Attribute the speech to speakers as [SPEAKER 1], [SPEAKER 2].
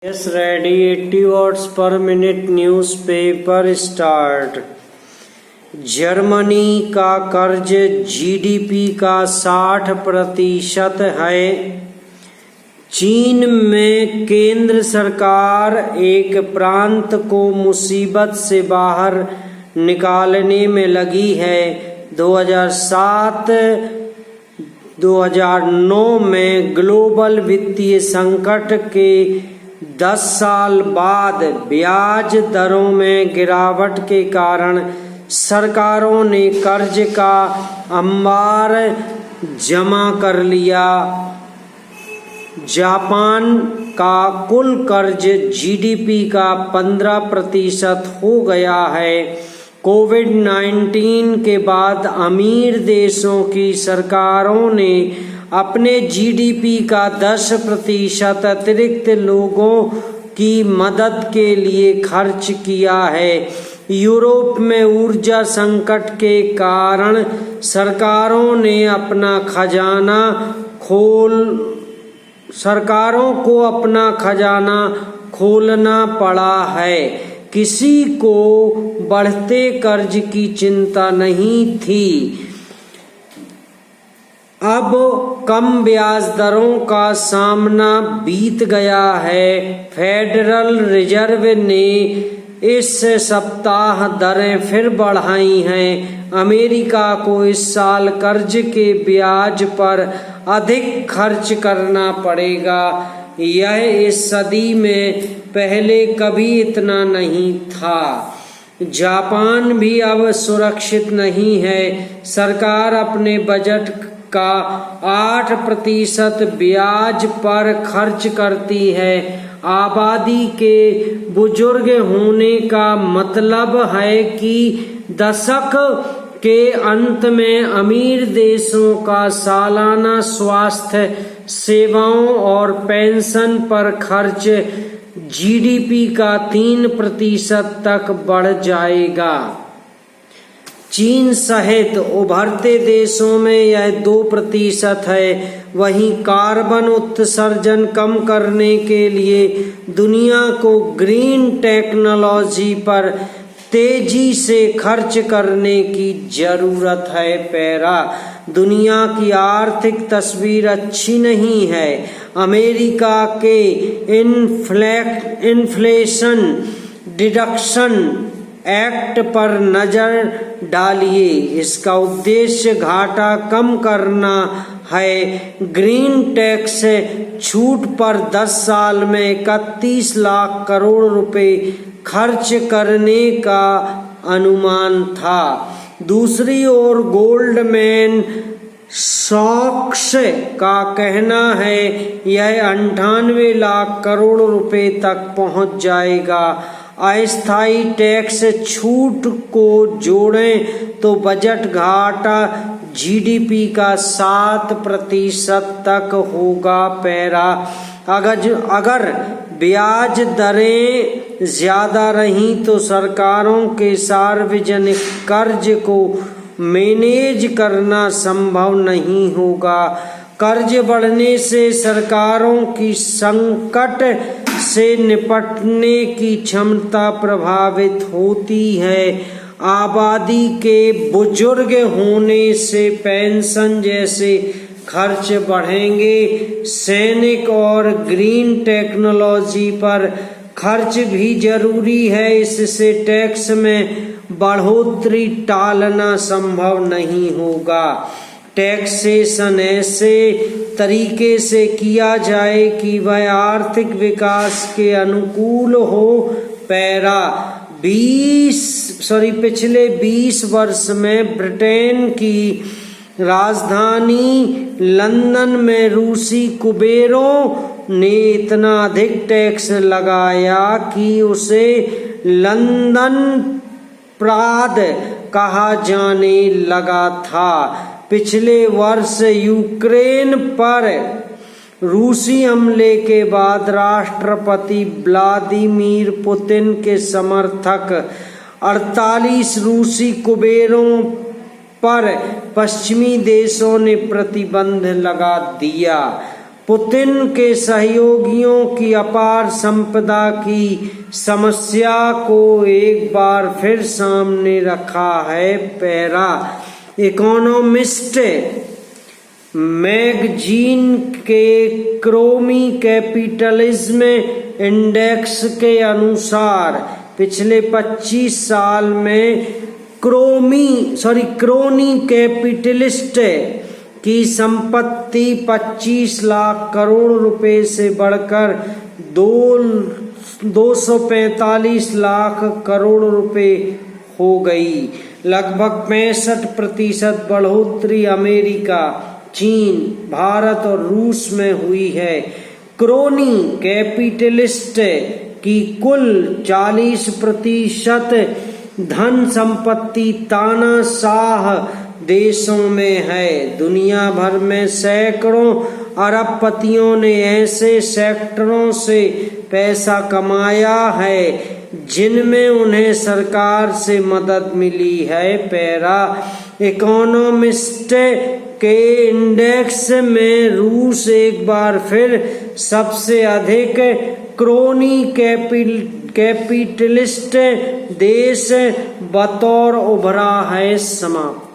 [SPEAKER 1] Yes, ready. 80 words per minute. Newspaper start. Germany का कर्ज GDP का 60% है। चीन में केंद्र सरकार एक प्रांत को मुसीबत से बाहर निकालने में लगी है। 2007-2009 में ग्लोबल वित्तीय संकट के 10 साल बाद ब्याज दरों में गिरावट के कारण सरकारों ने कर्ज का अंबार जमा कर लिया। जापान का कुल कर्ज जीडीपी का 15% हो गया है। कोविड-19 के बाद अमीर देशों की सरकारों ने अपने जीडीपी का 10% अतिरिक्त लोगों की मदद के लिए खर्च किया है। यूरोप में ऊर्जा संकट के कारण सरकारों को अपना खजाना खोलना पड़ा है। किसी को बढ़ते कर्ज की चिंता नहीं थी। अब कम ब्याज दरों का सामना बीत गया है। फेडरल रिजर्व ने इस सप्ताह दरें फिर बढ़ाई हैं। अमेरिका को इस साल कर्ज के ब्याज पर अधिक खर्च करना पड़ेगा। यह इस सदी में पहले कभी इतना नहीं था। जापान भी अब सुरक्षित नहीं है। सरकार अपने बजट का 8% ब्याज पर खर्च करती है। आबादी के बुजुर्ग होने का मतलब है कि दशक के अंत में अमीर देशों का सालाना स्वास्थ्य सेवाओं और पेंशन पर खर्च जीडीपी का 3% तक बढ़ जाएगा। चीन सहित उभरते देशों में यह 2% है। वहीं कार्बन उत्सर्जन कम करने के लिए दुनिया को ग्रीन टेक्नोलॉजी पर तेजी से खर्च करने की जरूरत है। दुनिया की आर्थिक तस्वीर अच्छी नहीं है। अमेरिका के इन्फ्लेशन डिडक्शन एक्ट पर नजर डालिए। इसका उद्देश्य घाटा कम करना है। ग्रीन टैक्स छूट पर 10 साल में 31 लाख करोड़ रुपए खर्च करने का अनुमान था। दूसरी ओर गोल्डमैन सॉक्स का कहना है यह 98 लाख करोड़ रुपए तक पहुंच जाएगा। अस्थायी टैक्स छूट को जोड़ें तो बजट घाटा जीडीपी का 7% तक होगा। अगर ब्याज दरें ज्यादा रहीं तो सरकारों के सार्वजनिक कर्ज को मैनेज करना संभव नहीं होगा। कर्ज बढ़ने से सरकारों की संकट से निपटने की क्षमता प्रभावित होती है। आबादी के बुजुर्ग होने से पेंशन जैसे खर्च बढ़ेंगे। सैनिक और ग्रीन टेक्नोलॉजी पर खर्च भी जरूरी है। इससे टैक्स में बढ़ोतरी टालना संभव नहीं होगा। टैक्सेशन ऐसे तरीके से किया जाए कि वह आर्थिक विकास के अनुकूल हो। पिछले 20 वर्ष में ब्रिटेन की राजधानी लंदन में रूसी कुबेरों ने इतना अधिक टैक्स लगाया कि उसे लंदन प्राद कहा जाने लगा था। पिछले वर्ष यूक्रेन पर रूसी हमले के बाद राष्ट्रपति व्लादिमीर पुतिन के समर्थक 48 रूसी कुबेरों पर पश्चिमी देशों ने प्रतिबंध लगा दिया। पुतिन के सहयोगियों की अपार संपदा की समस्या को एक बार फिर सामने रखा है। पैरा इकोनॉमिस्ट मैगजीन के क्रोमी कैपिटलिज्म इंडेक्स के अनुसार पिछले 25 साल में क्रोनी कैपिटलिस्ट की संपत्ति 25 लाख करोड़ रुपए से बढ़कर 245 लाख करोड़ रुपए हो गई। लगभग 65% बढ़ोतरी अमेरिका, चीन, भारत और रूस में हुई है। क्रोनी कैपिटलिस्ट की कुल 40% धन संपत्ति तानाशाह देशों में है। दुनिया भर में सैकड़ों अरबपतियों ने ऐसे सेक्टरों से पैसा कमाया है जिनमें उन्हें सरकार से मदद मिली है। पैरा इकोनॉमिस्ट के इंडेक्स में रूस एक बार फिर सबसे अधिक क्रोनी कैपिटलिस्ट देश बतौर उभरा है। समाप्त।